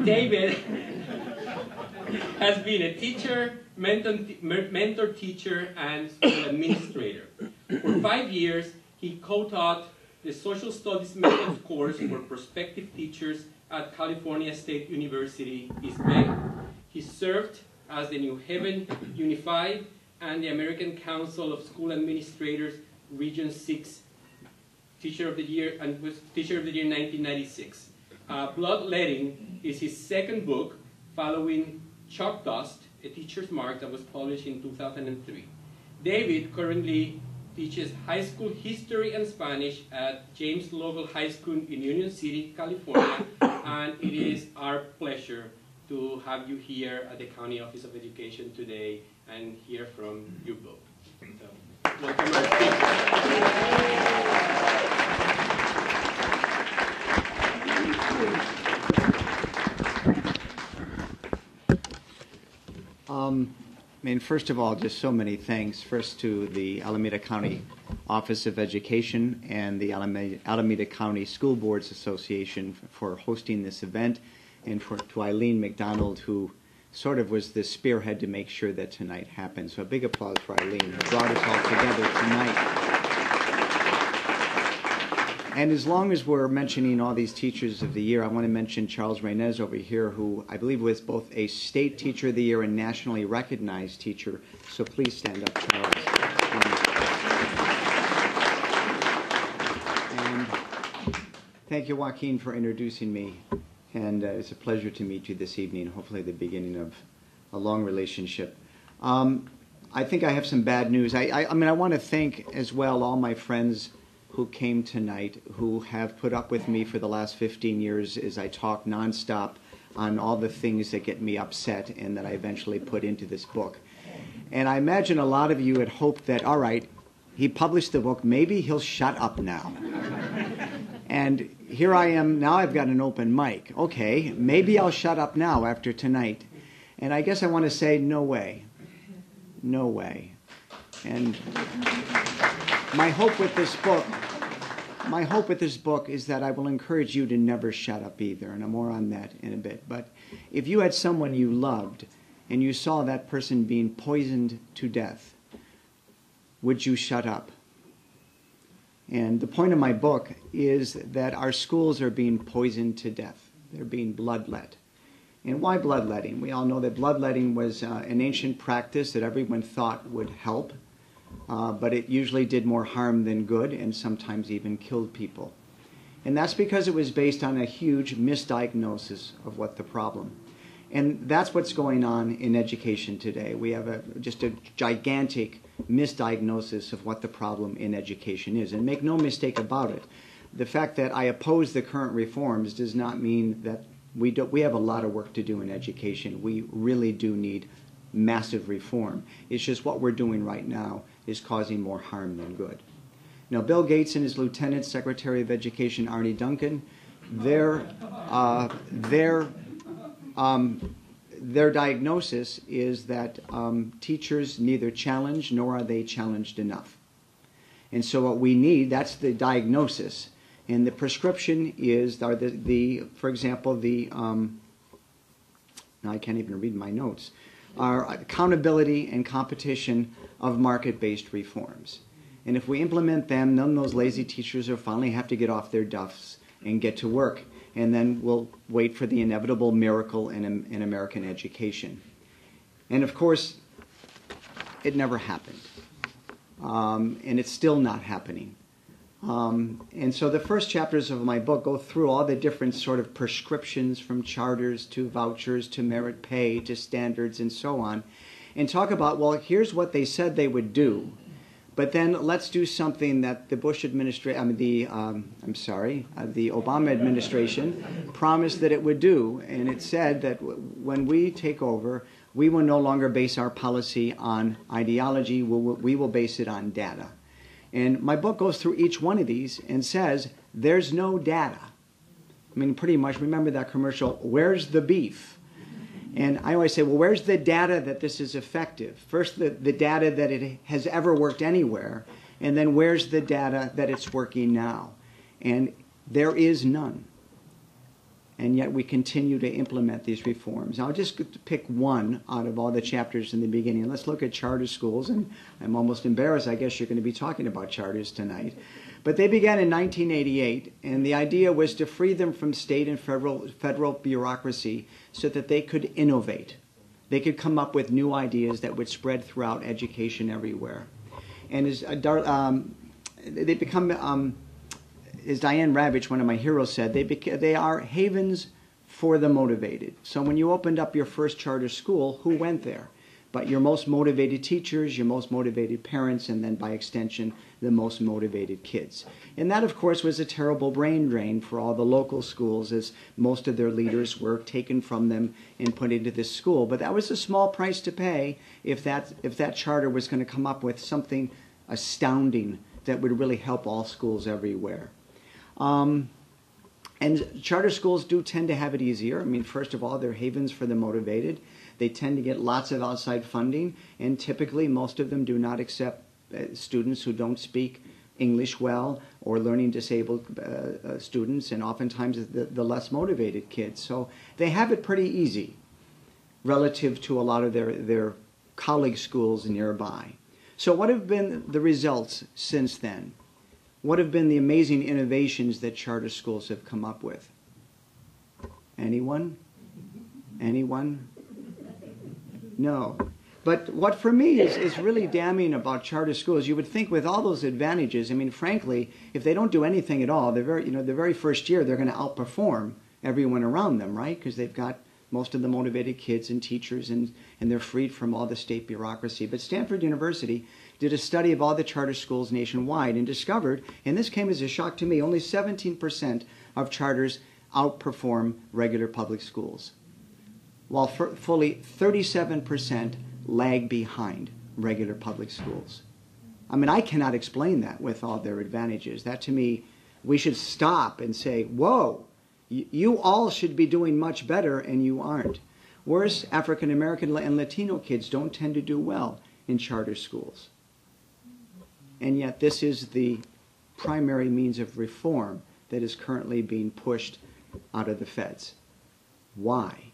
David has been a teacher, mentor teacher, and school administrator. For 5 years, he co-taught the Social Studies Methods course for prospective teachers at California State University, East Bay. He served as the New Haven Unified and the American Council of School Administrators Region 6 Teacher of the Year, and was Teacher of the Year in 1996. Bloodletting is his second book, following Chalk Dust, A Teacher's Mark, that was published in 2003. David currently teaches high school history and Spanish at James Lovell High School in Union City, California, and it is our pleasure to have you here at the County Office of Education today and hear from you both. So, welcome our speakers. I mean, first of all, just so many thanks. First to the Alameda County Office of Education and the Alameda County School Boards Association for hosting this event, and to Eileen McDonald, who sort of was the spearhead to make sure that tonight happened. So a big applause for Eileen, who brought us all together tonight. And as long as we're mentioning all these teachers of the year, I want to mention Charles Reynez over here, who I believe was both a state teacher of the year and nationally recognized teacher. So please stand up, Charles. And thank you, Joaquin, for introducing me. And it's a pleasure to meet you this evening, hopefully the beginning of a long relationship. I think I have some bad news. I mean, I want to thank as well all my friends who came tonight, who have put up with me for the last 15 years as I talk nonstop on all the things that get me upset and that I eventually put into this book. And I imagine a lot of you had hoped that, all right, he published the book, maybe he'll shut up now. And here I am, now I've got an open mic. Okay, maybe I'll shut up now after tonight. And I guess I want to say, no way. No way. And my hope with this book is that I will encourage you to never shut up either, and I'm more on that in a bit. But if you had someone you loved and you saw that person being poisoned to death, would you shut up? And the point of my book is that our schools are being poisoned to death. They're being bloodlet. And why bloodletting? We all know that bloodletting was an ancient practice that everyone thought would help. But it usually did more harm than good and sometimes even killed people. And that's because it was based on a huge misdiagnosis of what the problem. And that's what's going on in education today. We have just a gigantic misdiagnosis of what the problem in education is. And make no mistake about it, the fact that I oppose the current reforms does not mean that we have a lot of work to do in education. We really do need massive reform. It's just what we're doing right now is causing more harm than good. Now, Bill Gates and his Lieutenant Secretary of Education, Arne Duncan, their diagnosis is that teachers neither challenge nor are they challenged enough. And so what we need, that's the diagnosis. And the prescription is, for example, now I can't even read my notes, are accountability and competition of market-based reforms. And if we implement them, then those lazy teachers will finally have to get off their duffs and get to work. And then we'll wait for the inevitable miracle in American education. And of course, it never happened. And it's still not happening. And so the first chapters of my book go through all the different sort of prescriptions, from charters to vouchers to merit pay to standards and so on, and talk about, well, here's what they said they would do, but then let's do something that the Bush administration, the Obama administration promised that it would do. And it said that when we take over, we will no longer base our policy on ideology, we will base it on data. And my book goes through each one of these and says, there's no data. I mean, pretty much, remember that commercial, where's the beef? And I always say, well, where's the data that this is effective? First, the data that it has ever worked anywhere, and then where's the data that it's working now? And there is none. and yet we continue to implement these reforms. I'll just pick one out of all the chapters in the beginning. Let's look at charter schools, and I'm almost embarrassed. I guess you're going to be talking about charters tonight. But they began in 1988, and the idea was to free them from state and federal bureaucracy so that they could innovate. They could come up with new ideas that would spread throughout education everywhere. And as they become, as Diane Ravitch, one of my heroes, said, they are havens for the motivated. So when you opened up your first charter school, who went there? But your most motivated teachers, your most motivated parents, and then by extension, the most motivated kids. And that, of course, was a terrible brain drain for all the local schools, as most of their leaders were taken from them and put into this school. But that was a small price to pay if that charter was going to come up with something astounding that would really help all schools everywhere. And charter schools do tend to have it easier. I mean, first of all, they're havens for the motivated. They tend to get lots of outside funding, and typically most of them do not accept students who don't speak English well, or learning disabled students, and oftentimes the less motivated kids. So they have it pretty easy relative to a lot of their colleague schools nearby. So what have been the results since then? What have been the amazing innovations that charter schools have come up with? Anyone? Anyone? No. But what for me is really damning about charter schools, you would think with all those advantages, I mean, frankly, if they don't do anything at all, the very first year, they're going to outperform everyone around them, right? Because they've got most of the motivated kids and teachers, and they're freed from all the state bureaucracy. But Stanford University did a study of all the charter schools nationwide and discovered, and this came as a shock to me, only 17% of charters outperform regular public schools, while fully 37% lag behind regular public schools. I mean, I cannot explain that with all their advantages. That, to me, we should stop and say, whoa, you all should be doing much better, and you aren't. Worse, African American and Latino kids don't tend to do well in charter schools. And yet this is the primary means of reform that is currently being pushed out of the feds. Why?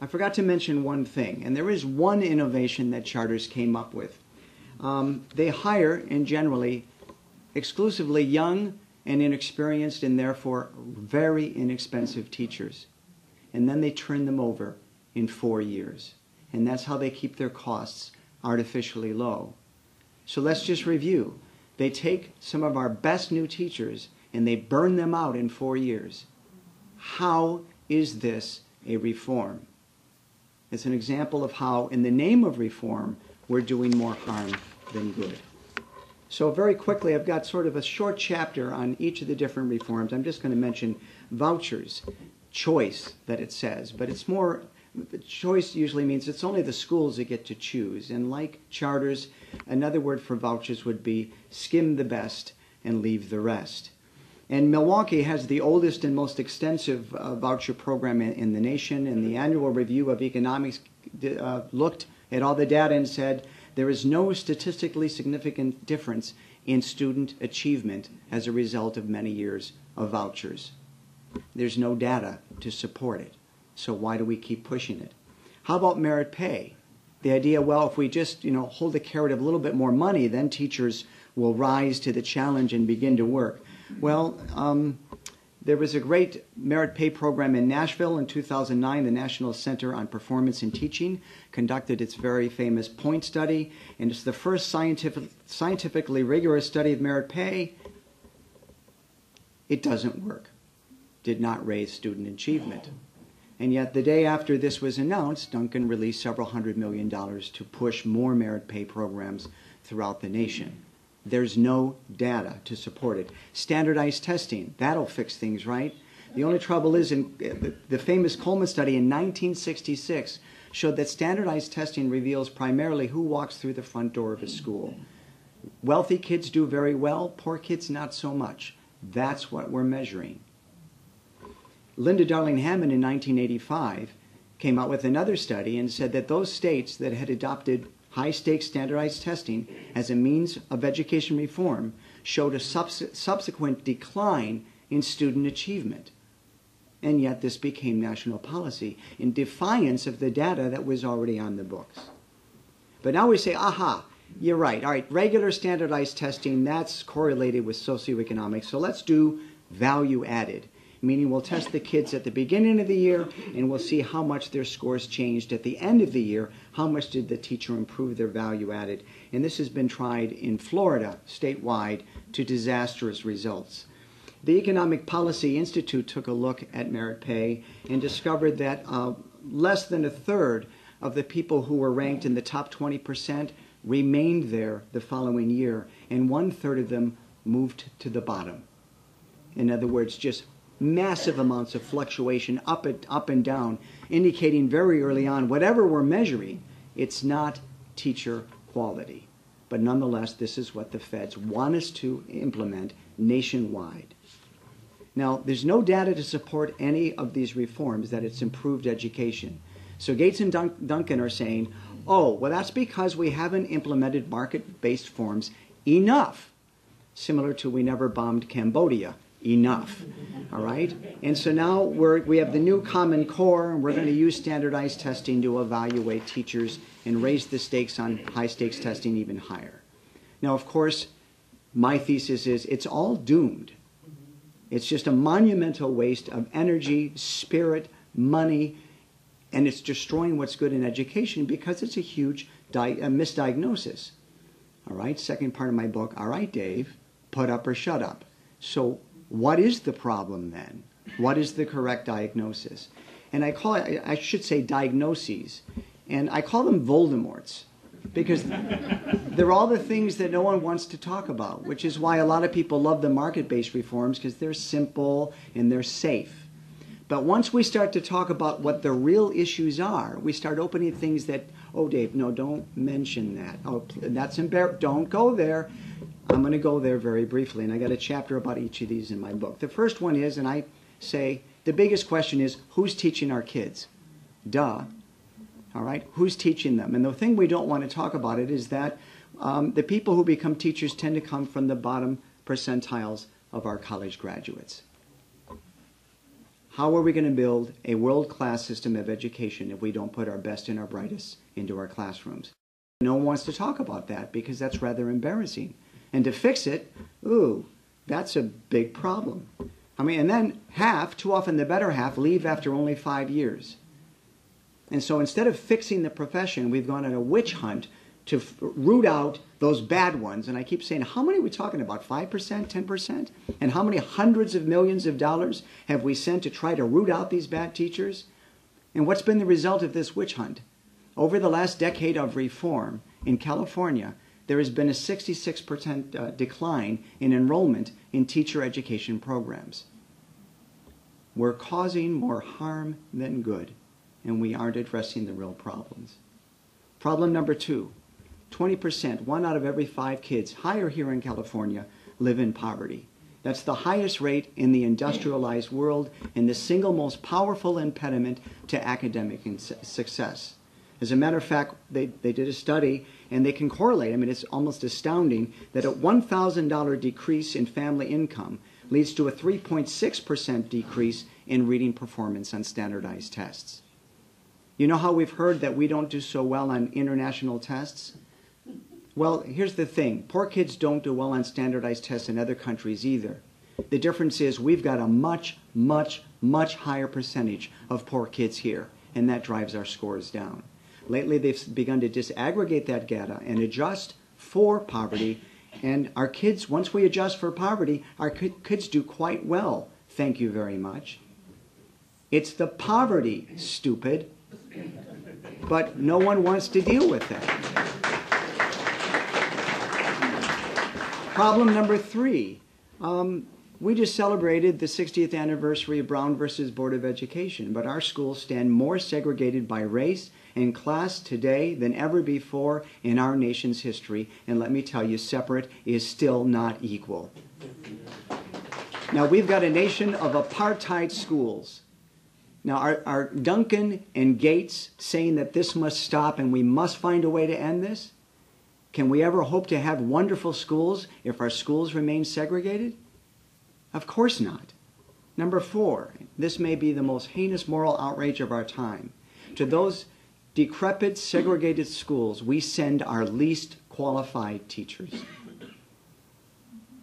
I forgot to mention one thing, and there is one innovation that charters came up with. They hire, and generally, exclusively young and inexperienced and therefore very inexpensive teachers. And then they turn them over in 4 years. And that's how they keep their costs artificially low. So let's just review. They take some of our best new teachers and they burn them out in 4 years. How is this a reform? It's an example of how, in the name of reform, we're doing more harm than good. So very quickly, I've got sort of a short chapter on each of the different reforms. I'm just going to mention vouchers, choice that it says, but it's more, choice usually means it's only the schools that get to choose. And like charters, another word for vouchers would be skim the best and leave the rest. And Milwaukee has the oldest and most extensive voucher program in the nation, and the annual review of economics looked at all the data and said there is no statistically significant difference in student achievement as a result of many years of vouchers. There's no data to support it, so why do we keep pushing it? How about merit pay? The idea, well, if we just hold the carrot of a little bit more money, then teachers will rise to the challenge and begin to work. Well, there was a great merit pay program in Nashville in 2009. The National Center on Performance in Teaching conducted its very famous point study, and it's the first scientifically rigorous study of merit pay. It doesn't work. Did not raise student achievement. And yet the day after this was announced, Duncan released several $100 million to push more merit pay programs throughout the nation. There's no data to support it. Standardized testing, that'll fix things, right? The only trouble is the famous Coleman study in 1966 showed that standardized testing reveals primarily who walks through the front door of a school. Wealthy kids do very well, poor kids not so much. That's what we're measuring. Linda Darling Hammond in 1985 came out with another study and said that those states that had adopted high-stakes standardized testing as a means of education reform showed a subsequent decline in student achievement. And yet this became national policy in defiance of the data that was already on the books. But now we say, aha, you're right. All right, regular standardized testing, that's correlated with socioeconomics. So let's do value added, meaning we'll test the kids at the beginning of the year and we'll see how much their scores changed at the end of the year. How much did the teacher improve their value added? And this has been tried in Florida, statewide, to disastrous results. The Economic Policy Institute took a look at merit pay and discovered that less than a third of the people who were ranked in the top 20% remained there the following year, and 1/3 of them moved to the bottom. In other words, just massive amounts of fluctuation up and down, indicating very early on, whatever we're measuring, it's not teacher quality. But nonetheless, this is what the feds want us to implement nationwide. Now, there's no data to support any of these reforms that it's improved education. So Gates and Duncan are saying, oh, well, that's because we haven't implemented market-based forms enough. Similar to we never bombed Cambodia enough. All right? And so now we have the new Common Core, and we're going to use standardized testing to evaluate teachers and raise the stakes on high-stakes testing even higher. Now, of course, my thesis is it's all doomed. It's just a monumental waste of energy, spirit, money, and it's destroying what's good in education because it's a huge misdiagnosis. All right, second part of my book, all right, Dave, put up or shut up. So what is the problem then? What is the correct diagnosis? And I should say diagnoses, and I call them Voldemorts because they're all the things that no one wants to talk about, which is why a lot of people love the market-based reforms because they're simple and they're safe. But once we start to talk about what the real issues are, we start opening things that, oh, Dave, no, don't mention that. Oh, that's embarrassing. Don't go there. I'm going to go there very briefly, and I got a chapter about each of these in my book. The first one is, and I say, the biggest question is, who's teaching our kids? Duh. All right? Who's teaching them? And the thing we don't want to talk about it is that the people who become teachers tend to come from the bottom percentiles of our college graduates. How are we going to build a world-class system of education if we don't put our best and our brightest into our classrooms? No one wants to talk about that because that's rather embarrassing. And to fix it, ooh, that's a big problem. I mean, and then half, too often the better half, leave after only 5 years. And so instead of fixing the profession, we've gone on a witch hunt to root out those bad ones. And I keep saying, how many are we talking about? 5%, 10%? And how many hundreds of millions of dollars have we sent to try to root out these bad teachers? And what's been the result of this witch hunt? Over the last decade of reform in California, there has been a 66% decline in enrollment in teacher education programs. We're causing more harm than good, and we aren't addressing the real problems. Problem number 2, 20%, 1 out of every 5 kids, higher here in California, live in poverty. That's the highest rate in the industrialized world and the single most powerful impediment to academic success. As a matter of fact, they did a study, and they can correlate. I mean, it's almost astounding that a $1,000 decrease in family income leads to a 3.6% decrease in reading performance on standardized tests. You know how we've heard that we don't do so well on international tests? Well, here's the thing. Poor kids don't do well on standardized tests in other countries either. The difference is we've got a much, much, much higher percentage of poor kids here, and that drives our scores down. Lately, they've begun to disaggregate that data and adjust for poverty. And our kids, once we adjust for poverty, our kids do quite well. Thank you very much. It's the poverty, stupid. But no one wants to deal with that. Problem number 3. We just celebrated the 60th anniversary of Brown versus Board of Education, but our schools stand more segregated by race and class today than ever before in our nation's history. And let me tell you, separate is still not equal. Now, we've got a nation of apartheid schools. Now, are Duncan and Gates saying that this must stop and we must find a way to end this? Can we ever hope to have wonderful schools if our schools remain segregated? Of course not. Number 4, this may be the most heinous moral outrage of our time. To those decrepit, segregated schools, we send our least qualified teachers.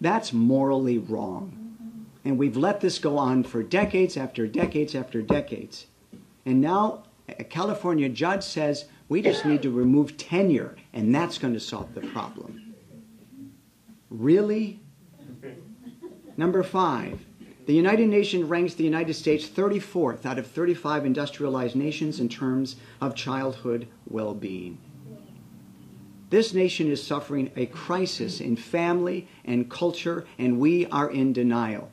That's morally wrong. And we've let this go on for decades after decades after decades. And now a California judge says we just need to remove tenure, and that's going to solve the problem. Really? Number 5, the United Nations ranks the United States 34th out of 35 industrialized nations in terms of childhood well-being. This nation is suffering a crisis in family and culture, and we are in denial.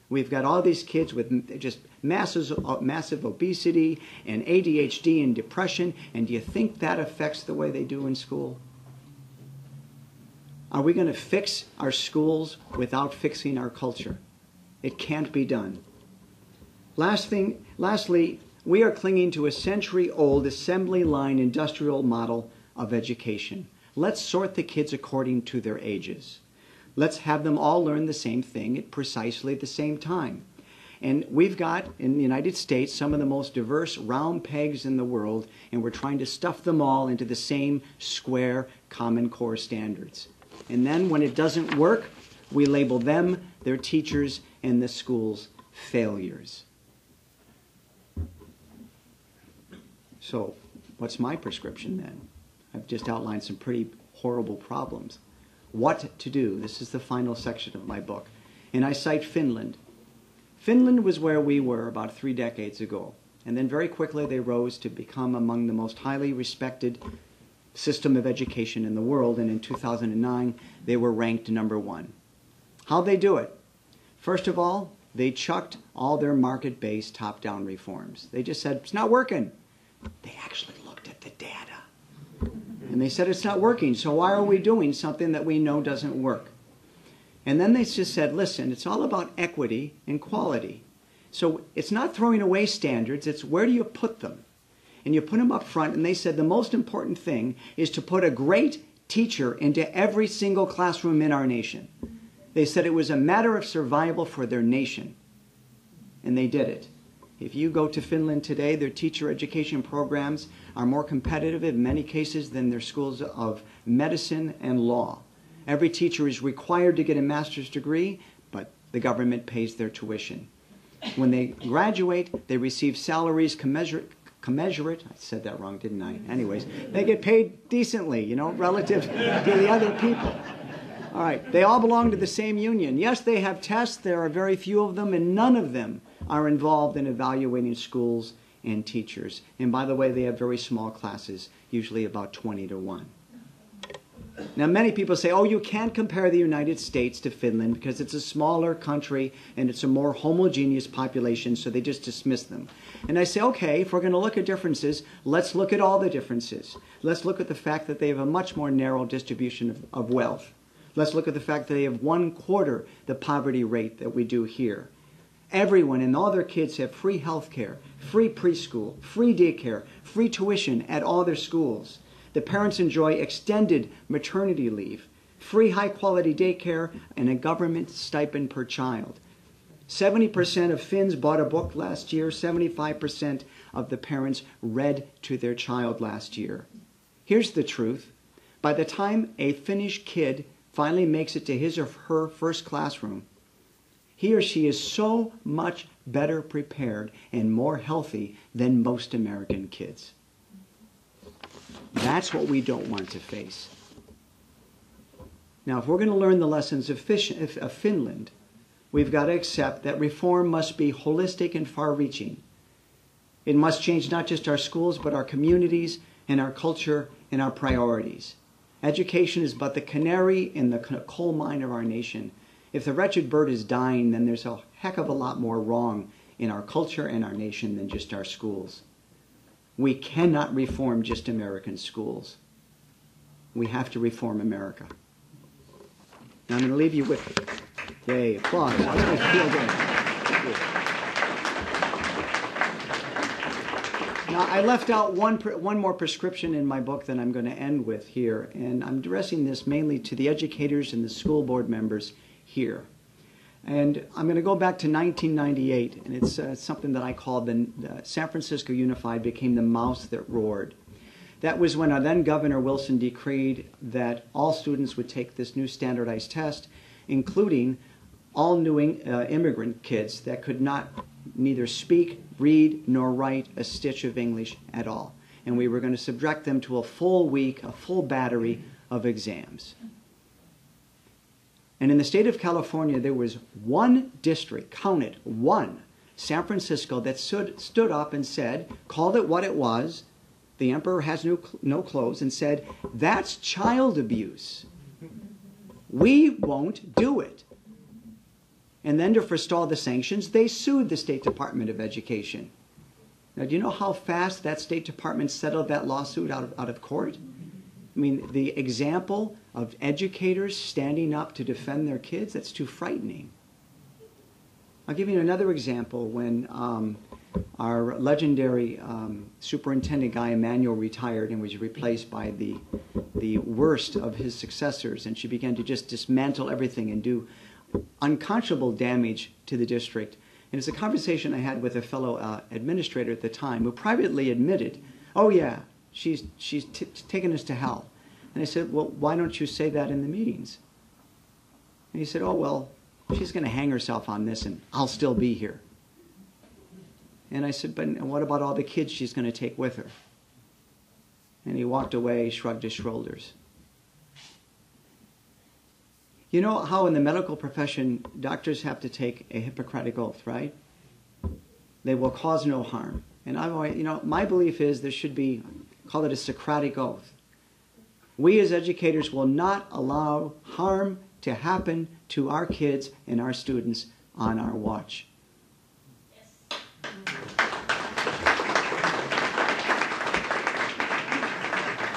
We've got all these kids with just massive obesity and ADHD and depression, and do you think that affects the way they do in school? Are we going to fix our schools without fixing our culture? It can't be done. Lastly, we are clinging to a century-old assembly line industrial model of education. Let's sort the kids according to their ages. Let's have them all learn the same thing at precisely the same time. And we've got, in the United States, some of the most diverse round pegs in the world, and we're trying to stuff them all into the same square Common Core standards. And then when it doesn't work, we label them, their teachers, and the schools failures. So, what's my prescription then? I've just outlined some pretty horrible problems. What to do? This is the final section of my book. And I cite Finland. Finland was where we were about 3 decades ago. And then very quickly they rose to become among the most highly respected system of education in the world. And in 2009, they were ranked number 1. How'd they do it? First of all, they chucked all their market-based top-down reforms. They just said, it's not working. They actually looked at the data. And they said, it's not working, so why are we doing something that we know doesn't work? And then they just said, listen, it's all about equity and quality. So it's not throwing away standards, it's where do you put them? And you put them up front, and they said the most important thing is to put a great teacher into every single classroom in our nation. They said it was a matter of survival for their nation. And they did it. If you go to Finland today, their teacher education programs are more competitive in many cases than their schools of medicine and law. Every teacher is required to get a master's degree, but the government pays their tuition. When they graduate, they receive salaries commensurate. I said that wrong, didn't I? Anyways, they get paid decently, relative to the other people. All right, they all belong to the same union. Yes, they have tests. There are very few of them, and none of them are involved in evaluating schools and teachers. And by the way, they have very small classes, usually about 20 to 1. Now, many people say, oh, you can't compare the United States to Finland because it's a smaller country and it's a more homogeneous population, so they just dismiss them. And I say, okay, if we're going to look at differences, let's look at all the differences. Let's look at the fact that they have a much more narrow distribution of wealth. Let's look at the fact that they have 1/4 the poverty rate that we do here. Everyone and all their kids have free health care, free preschool, free daycare, free tuition at all their schools. The parents enjoy extended maternity leave, free high-quality daycare, and a government stipend per child. 70% of Finns bought a book last year. 75% of the parents read to their child last year. Here's the truth. By the time a Finnish kid finally makes it to his or her first classroom, he or she is so much better prepared and more healthy than most American kids. That's what we don't want to face. Now, if we're going to learn the lessons of Finland, we've got to accept that reform must be holistic and far-reaching. It must change not just our schools, but our communities and our culture and our priorities. Education is but the canary in the coal mine of our nation. If the wretched bird is dying, then there's a heck of a lot more wrong in our culture and our nation than just our schools. We cannot reform just American schools. We have to reform America. Now I'm going to leave you with, yay, applause. That's going to feel good. Now I left out one more prescription in my book that I'm going to end with here, and I'm addressing this mainly to the educators and the school board members here. And I'm going to go back to 1998, and it's something that I call the San Francisco Unified became the mouse that roared. That was when our then Governor Wilson decreed that all students would take this new standardized test, including all new immigrant kids that could neither speak, read, nor write a stitch of English at all. And we were going to subject them to a full week, a full battery of exams. And in the state of California, there was one district, count it, one, San Francisco, that stood up and said, called it what it was, the emperor has no clothes, and said, that's child abuse. We won't do it. And then to forestall the sanctions, they sued the State Department of Education. Now, do you know how fast that State Department settled that lawsuit out of court? I mean, the example of educators standing up to defend their kids, that's too frightening. I'll give you another example. When our legendary superintendent guy, Emmanuel, retired and was replaced by the worst of his successors, and she began to just dismantle everything and do unconscionable damage to the district. And it's a conversation I had with a fellow administrator at the time who privately admitted, oh yeah, she's taken us to hell. And I said, well, why don't you say that in the meetings? And he said, oh, well, she's going to hang herself on this and I'll still be here. And I said, but what about all the kids she's going to take with her? And he walked away, shrugged his shoulders. You know how in the medical profession, doctors have to take a Hippocratic oath, right? They will cause no harm. And I've always, my belief is there should be, call it a Socratic oath. We as educators will not allow harm to happen to our kids and our students on our watch. Yes.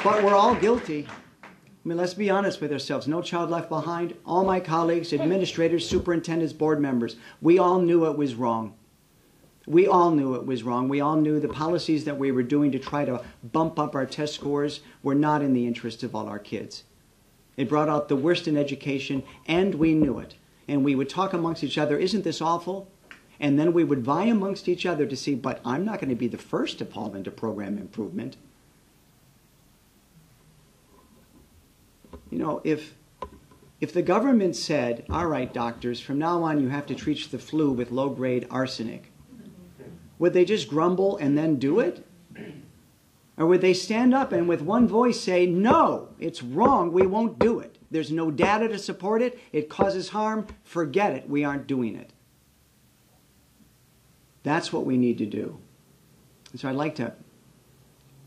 But we're all guilty. I mean, let's be honest with ourselves. No child left behind. All my colleagues, administrators, superintendents, board members, we all knew it was wrong. We all knew it was wrong. We all knew the policies that we were doing to try to bump up our test scores were not in the interest of all our kids. It brought out the worst in education, and we knew it. And we would talk amongst each other, isn't this awful? And then we would vie amongst each other to see, but I'm not going to be the first to fall into program improvement. If the government said, all right, doctors, from now on you have to treat the flu with low-grade arsenic, would they just grumble and then do it? Or would they stand up and with one voice say, no, it's wrong, we won't do it. There's no data to support it, it causes harm, forget it, we aren't doing it. That's what we need to do. And so I'd like to,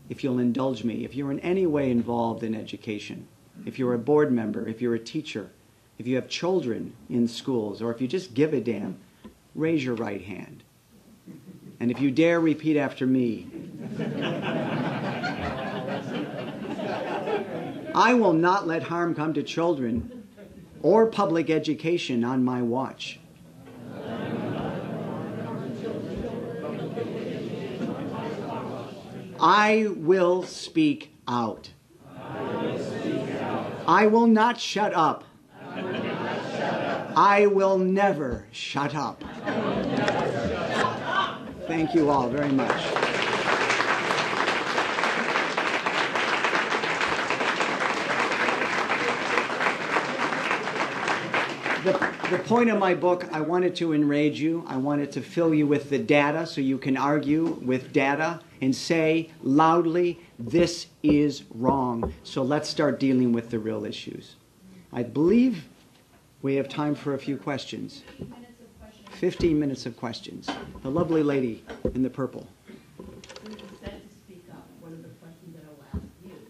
if you'll indulge me, if you're in any way involved in education, if you're a board member, if you're a teacher, if you have children in schools, or if you just give a damn, raise your right hand. And if you dare repeat after me, I will not let harm come to children or public education on my watch. I will speak out. I will not shut up. I will never shut up. Thank you all very much. The point of my book, I wanted to enrage you. I wanted to fill you with the data so you can argue with data and say loudly, this is wrong. So let's start dealing with the real issues. I believe we have time for a few questions. 15 minutes of questions. The lovely lady in the purple. When you said to speak up, one of the questions that I will ask you is,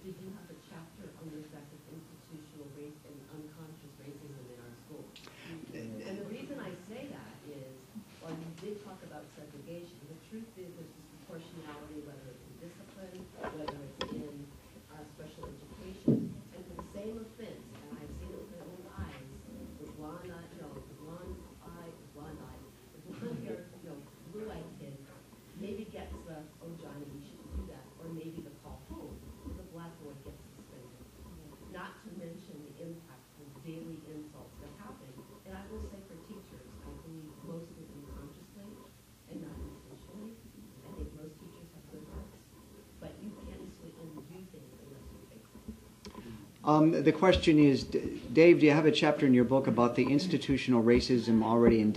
did you have a chapter on the effect of institutional race and unconscious racism in our schools? And the reason I say that is, while you did talk about segregation, the truth is there's disproportionality, whether it's in discipline, whether it's in special education, and for the same offense, and I've seen it with my own eyes, the blonde eye, blue-eyed kid maybe gets the, oh, Johnny, you shouldn't do that, or maybe the call home, or the black boy gets suspended. Not to mention the impact of daily insults that happen. And I will say for teachers, The question is, Dave, do you have a chapter in your book about the institutional racism already in